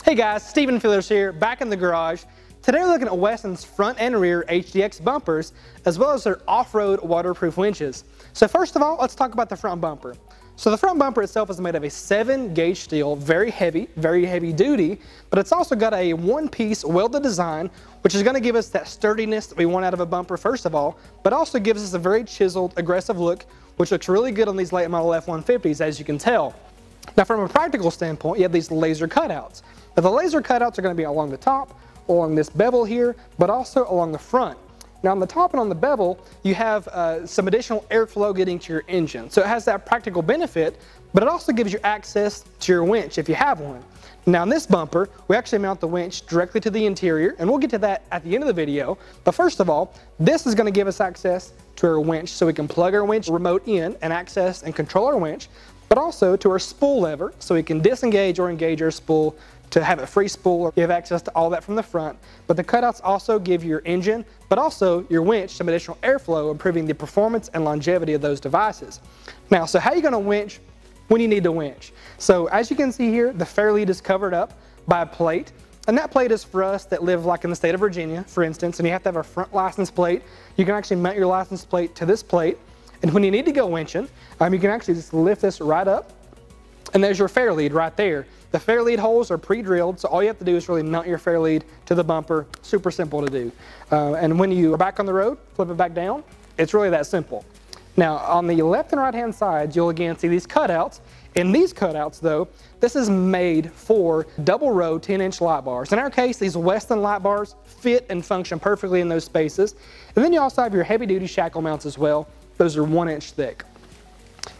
Hey guys, Stephen Fillers here, back in the garage. Today we're looking at WESTIN's front and rear HDX bumpers, as well as their off-road waterproof winches. So first of all, let's talk about the front bumper. So the front bumper itself is made of a 7-gauge steel, very heavy duty, but it's also got a one-piece welded design, which is going to give us that sturdiness that we want out of a bumper first of all, but also gives us a very chiseled, aggressive look, which looks really good on these late model F-150s, as you can tell. Now from a practical standpoint, you have these laser cutouts. Now the laser cutouts are going to be along the top, along this bevel here, but also along the front. Now on the top and on the bevel, you have some additional airflow getting to your engine. So it has that practical benefit, but it also gives you access to your winch if you have one. Now in this bumper, we actually mount the winch directly to the interior, and we'll get to that at the end of the video. But first of all, this is going to give us access to our winch, so we can plug our winch remote in and access and control our winch, but also to our spool lever, so we can disengage or engage our spool to have a free spool. You have access to all that from the front, but the cutouts also give your engine, but also your winch, some additional airflow, improving the performance and longevity of those devices. Now, so how are you going to winch when you need to winch? So as you can see here, the fair lead is covered up by a plate, and that plate is for us that live like in the state of Virginia, for instance, and you have to have a front license plate. You can actually mount your license plate to this plate, and when you need to go winching, you can actually just lift this right up, and there's your fair lead right there. The fair lead holes are pre-drilled, so all you have to do is really mount your fair lead to the bumper. Super simple to do. And when you are back on the road, flip it back down. It's really that simple. Now on the left and right hand sides, you'll again see these cutouts. In these cutouts though, this is made for double row 10-inch light bars. In our case, these WESTiN light bars fit and function perfectly in those spaces. And then you also have your heavy duty shackle mounts as well. Those are 1 inch thick.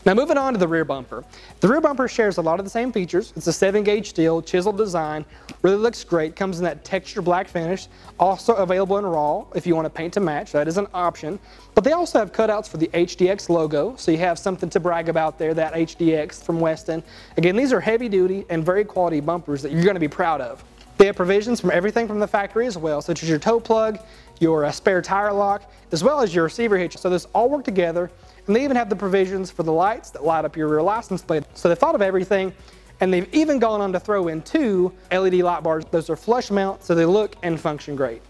Now moving on to the rear bumper. The rear bumper shares a lot of the same features. It's a 7-gauge steel, chiseled design, really looks great, comes in that texture black finish, also available in raw if you want to paint to match, that is an option. But they also have cutouts for the HDX logo, so you have something to brag about there, that HDX from WESTiN. Again, these are heavy duty and very quality bumpers that you're going to be proud of. They have provisions from everything from the factory as well, such as your toe plug, your spare tire lock, as well as your receiver hitch. So this all work together. And they even have the provisions for the lights that light up your rear license plate. So they thought of everything, and they've even gone on to throw in 2 LED light bars. Those are flush mount, so they look and function great.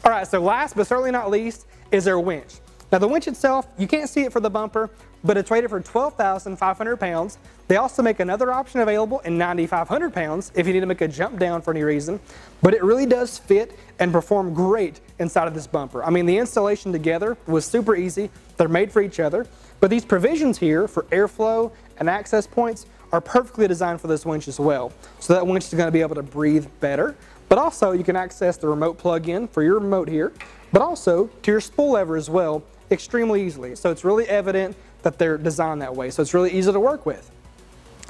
All right, so last but certainly not least is their winch. Now the winch itself, you can't see it for the bumper, but it's rated for 12,500 pounds. They also make another option available in 9,500 pounds if you need to make a jump down for any reason, but it really does fit and perform great inside of this bumper. I mean, the installation together was super easy. They're made for each other, but these provisions here for airflow and access points are perfectly designed for this winch as well. So that winch is going to be able to breathe better, but also you can access the remote plug-in for your remote here, but also to your spool lever as well extremely easily. So it's really evident that they're designed that way, so it's really easy to work with.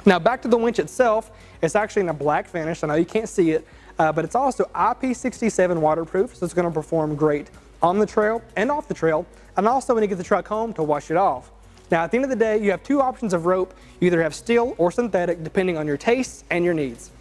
Now back to the winch itself, it's actually in a black finish. I know you can't see it, but it's also IP67 waterproof, so it's going to perform great on the trail and off the trail, and also when you get the truck home to wash it off. Now at the end of the day, you have 2 options of rope. You either have steel or synthetic, depending on your tastes and your needs.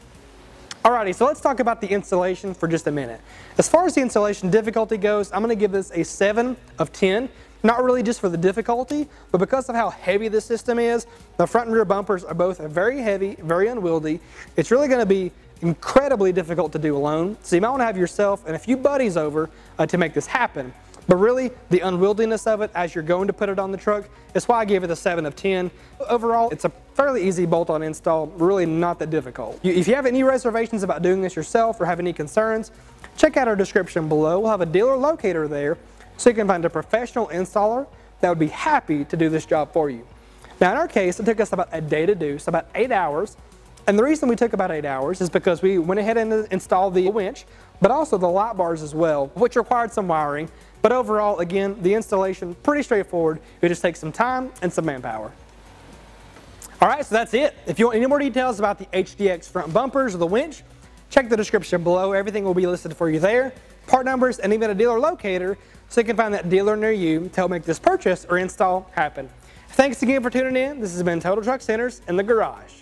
Alrighty, so let's talk about the installation for just a minute. As far as the installation difficulty goes, I'm going to give this a 7 of 10. Not really just for the difficulty, but because of how heavy this system is. The front and rear bumpers are both very heavy, very unwieldy. It's really going to be incredibly difficult to do alone. So you might want to have yourself and a few buddies over to make this happen. But really, the unwieldiness of it as you're going to put it on the truck is why I gave it a 7 of 10. Overall, it's a fairly easy bolt-on install, really not that difficult. If you have any reservations about doing this yourself or have any concerns, check out our description below. We'll have a dealer locator there, so you can find a professional installer that would be happy to do this job for you. Now in our case, it took us about a day to do, so about 8 hours. And the reason we took about 8 hours is because we went ahead and installed the winch, but also the light bars as well, which required some wiring. But overall, again, the installation, pretty straightforward. It just takes some time and some manpower. All right, so that's it. If you want any more details about the HDX front bumpers or the winch, check the description below. Everything will be listed for you there. Part numbers and even a dealer locator, so you can find that dealer near you to help make this purchase or install happen. Thanks again for tuning in. This has been Total Truck Centers in the Garage.